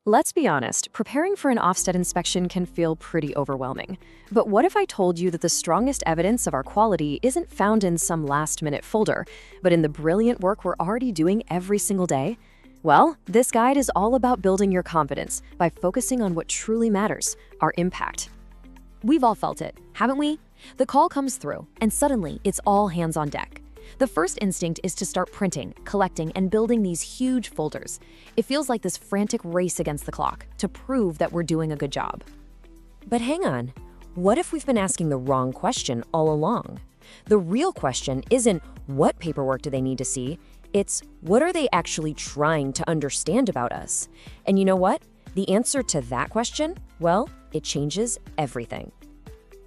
Let's be honest, preparing for an Ofsted inspection can feel pretty overwhelming. But what if I told you that the strongest evidence of our quality isn't found in some last-minute folder, but in the brilliant work we're already doing every single day? Well, this guide is all about building your confidence by focusing on what truly matters, our impact. We've all felt it, haven't we? The call comes through, and suddenly it's all hands on deck. The first instinct is to start printing, collecting, and building these huge folders. It feels like this frantic race against the clock to prove that we're doing a good job. But hang on, what if we've been asking the wrong question all along? The real question isn't what paperwork do they need to see, it's what are they actually trying to understand about us? And you know what? The answer to that question, well, it changes everything.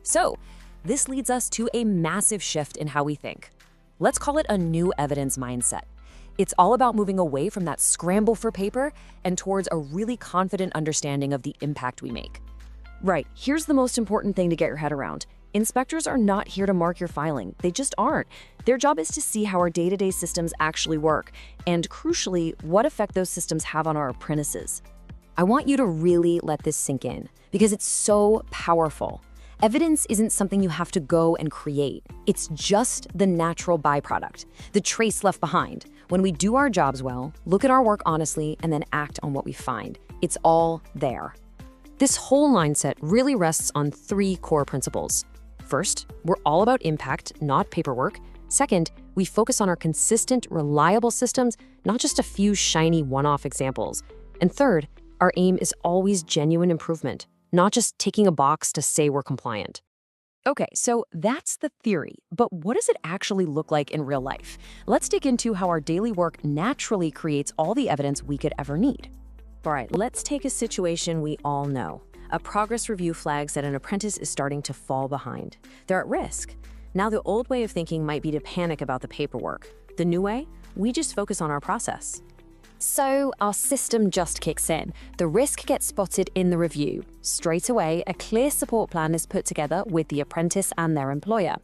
So, this leads us to a massive shift in how we think. Let's call it a new evidence mindset. It's all about moving away from that scramble for paper and towards a really confident understanding of the impact we make. Right, here's the most important thing to get your head around. Inspectors are not here to mark your filing. They just aren't. Their job is to see how our day-to-day systems actually work, and crucially, what effect those systems have on our apprentices. I want you to really let this sink in, because it's so powerful. Evidence isn't something you have to go and create. It's just the natural byproduct, the trace left behind. When we do our jobs well, look at our work honestly, and then act on what we find. It's all there. This whole mindset really rests on three core principles. First, we're all about impact, not paperwork. Second, we focus on our consistent, reliable systems, not just a few shiny one-off examples. And third, our aim is always genuine improvement, not just ticking a box to say we're compliant. Okay, so that's the theory, but what does it actually look like in real life? Let's dig into how our daily work naturally creates all the evidence we could ever need. All right, let's take a situation we all know. A progress review flags that an apprentice is starting to fall behind. They're at risk. Now, the old way of thinking might be to panic about the paperwork. The new way? We just focus on our process. So our system just kicks in. The risk gets spotted in the review. Straight away, a clear support plan is put together with the apprentice and their employer.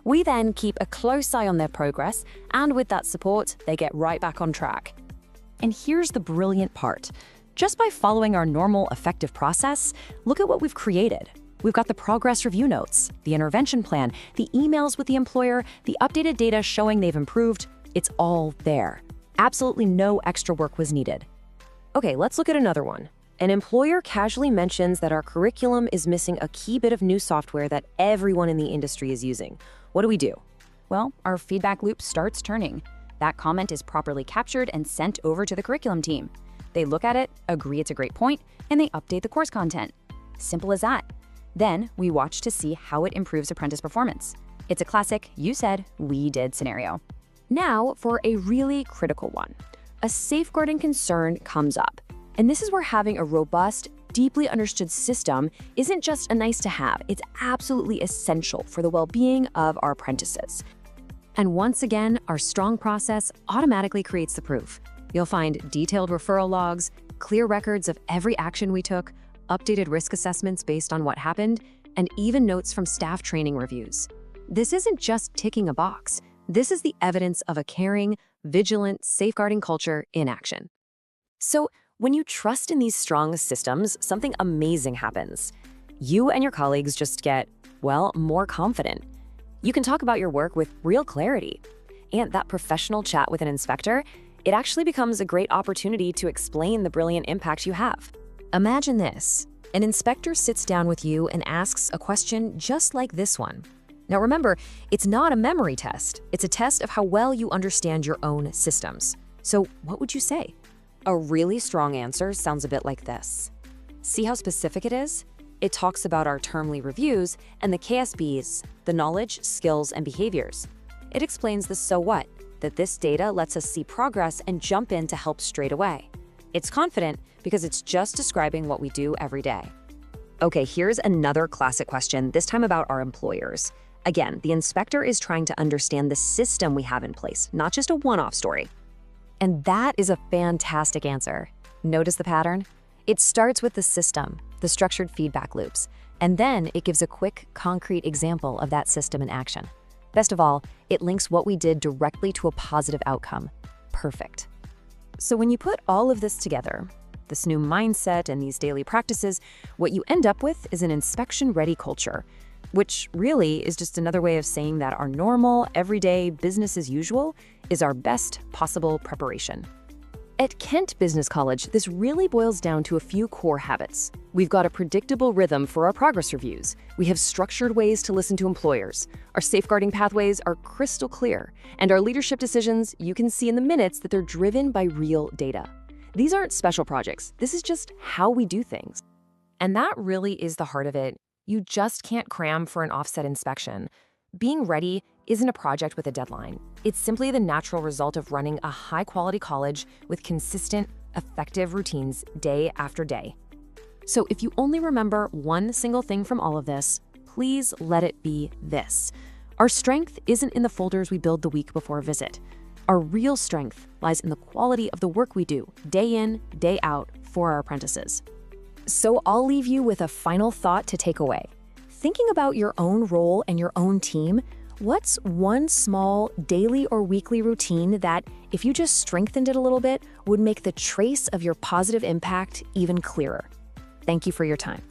We then keep a close eye on their progress, and with that support, they get right back on track. And here's the brilliant part. Just by following our normal, effective process, look at what we've created. We've got the progress review notes, the intervention plan, the emails with the employer, the updated data showing they've improved. It's all there. Absolutely no extra work was needed. Okay, let's look at another one. An employer casually mentions that our curriculum is missing a key bit of new software that everyone in the industry is using. What do we do? Well, our feedback loop starts turning. That comment is properly captured and sent over to the curriculum team. They look at it, agree it's a great point, and they update the course content. Simple as that. Then we watch to see how it improves apprentice performance. It's a classic you said, we did scenario. Now for a really critical one. A safeguarding concern comes up. And this is where having a robust, deeply understood system isn't just a nice to have, it's absolutely essential for the well-being of our apprentices. And once again, our strong process automatically creates the proof. You'll find detailed referral logs, clear records of every action we took, updated risk assessments based on what happened, and even notes from staff training reviews. This isn't just ticking a box. This is the evidence of a caring, vigilant, safeguarding culture in action. So, when you trust in these strong systems, something amazing happens. You and your colleagues just get, well, more confident. You can talk about your work with real clarity. And that professional chat with an inspector, it actually becomes a great opportunity to explain the brilliant impact you have. Imagine this. An inspector sits down with you and asks a question just like this one. Now remember, it's not a memory test. It's a test of how well you understand your own systems. So what would you say? A really strong answer sounds a bit like this. See how specific it is? It talks about our termly reviews and the KSBs, the knowledge, skills, and behaviors. It explains the so what, that this data lets us see progress and jump in to help straight away. It's confident because it's just describing what we do every day. Okay, here's another classic question, this time about our employers. Again, the inspector is trying to understand the system we have in place, not just a one-off story. And that is a fantastic answer. Notice the pattern? It starts with the system, the structured feedback loops, and then it gives a quick, concrete example of that system in action. Best of all, it links what we did directly to a positive outcome. Perfect. So when you put all of this together, this new mindset and these daily practices, what you end up with is an inspection-ready culture, which really is just another way of saying that our normal, everyday business as usual is our best possible preparation. At Kent Business College, this really boils down to a few core habits. We've got a predictable rhythm for our progress reviews. We have structured ways to listen to employers. Our safeguarding pathways are crystal clear. And our leadership decisions, you can see in the minutes that they're driven by real data. These aren't special projects. This is just how we do things. And that really is the heart of it. You just can't cram for an Ofsted inspection. Being ready isn't a project with a deadline. It's simply the natural result of running a high-quality college with consistent, effective routines day after day. So if you only remember one single thing from all of this, please let it be this. Our strength isn't in the folders we build the week before a visit. Our real strength lies in the quality of the work we do, day in, day out, for our apprentices. So I'll leave you with a final thought to take away. Thinking about your own role and your own team, what's one small daily or weekly routine that, if you just strengthened it a little bit, would make the trace of your positive impact even clearer? Thank you for your time.